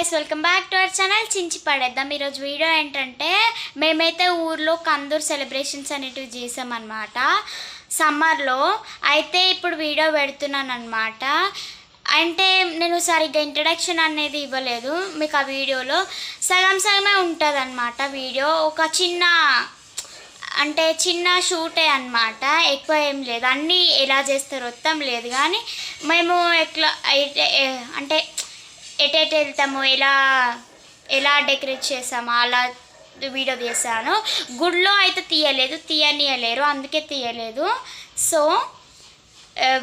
Guys, welcome back to our channel చించి పడేద్దాం. ఈరోజు video ఏంటంటే మేమైతే ఊర్లో కందూర్ సెలబ్రేషన్స్ అనేటివి చేసామన్నమాట సమ్మర్లో. అయితే ఇప్పుడు వీడియో పెడుతున్నాను అనమాట. అంటే నేను సరిగ్గా ఇంట్రడక్షన్ అనేది ఇవ్వలేదు మీకు. ఆ వీడియోలో సగం సగమే ఉంటుంది అనమాట. వీడియో ఒక చిన్న షూటే అనమాట, ఎక్కువ ఏం లేదు. అన్నీ ఎలా చేస్తారో మొత్తం లేదు, కానీ మేము అంటే ఎటెట్ వెళ్తాము, ఎలా డెకరేట్ చేసాము అలా వీడియో తీసాను. గుడిలో అయితే తీయనియలేరు, అందుకే తీయలేదు. సో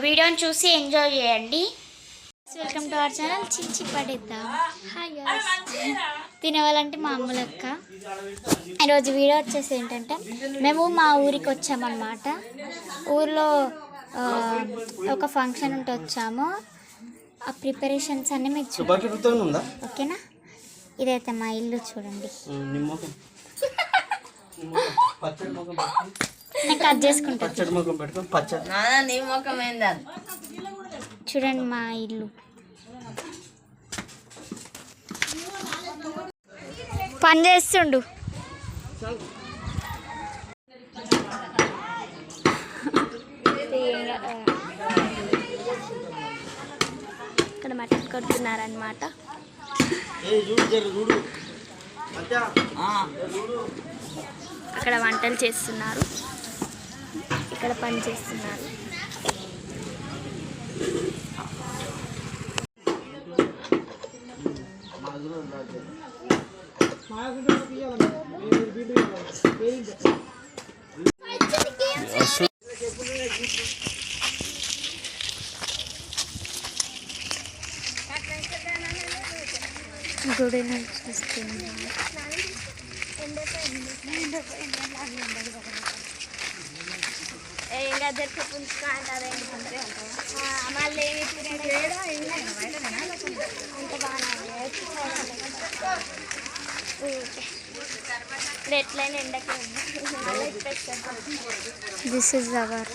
వీడియోని చూసి ఎంజాయ్ చేయండి. వెల్కమ్ టు అవర్ ఛానల్ చించి పడేద్దాం. హాయ్ గైస్, తినేవాళ్ళంటే మా అమ్మలక్క. ఈరోజు వీడియో వచ్చేసి ఏంటంటే మేము మా ఊరికి వచ్చామన్నమాట. ఊర్లో ఒక ఫంక్షన్ ఉంటే వచ్చాము. ఆ ప్రిపరేషన్స్ అన్నీ మీకు చూడండి, ఓకేనా? ఇదైతే మా ఇల్లు చూడండి. నేను కట్ చేసుకుంటాను. చూడండి మా ఇల్లు. పని చేస్తుండు. ఇక్కడ మటన్ కొడుతున్నారనమాట. అక్కడ వంటలు చేస్తున్నారు, ఇక్కడ పని చేస్తున్నారు. గుడి నుంచి వస్తుంది. ఎట్లయినా ఎండకి దిస్ ఇస్ అవర్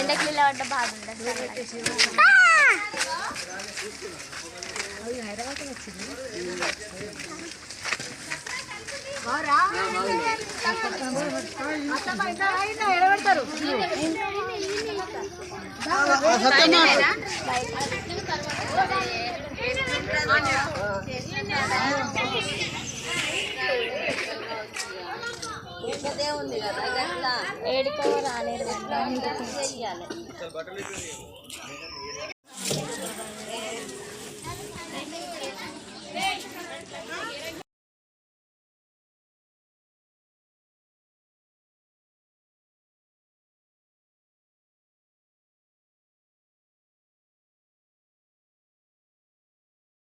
ఎండకి ఇలా పడ్డ బాధ ఉండదు. ఏడుకో రాలేదు.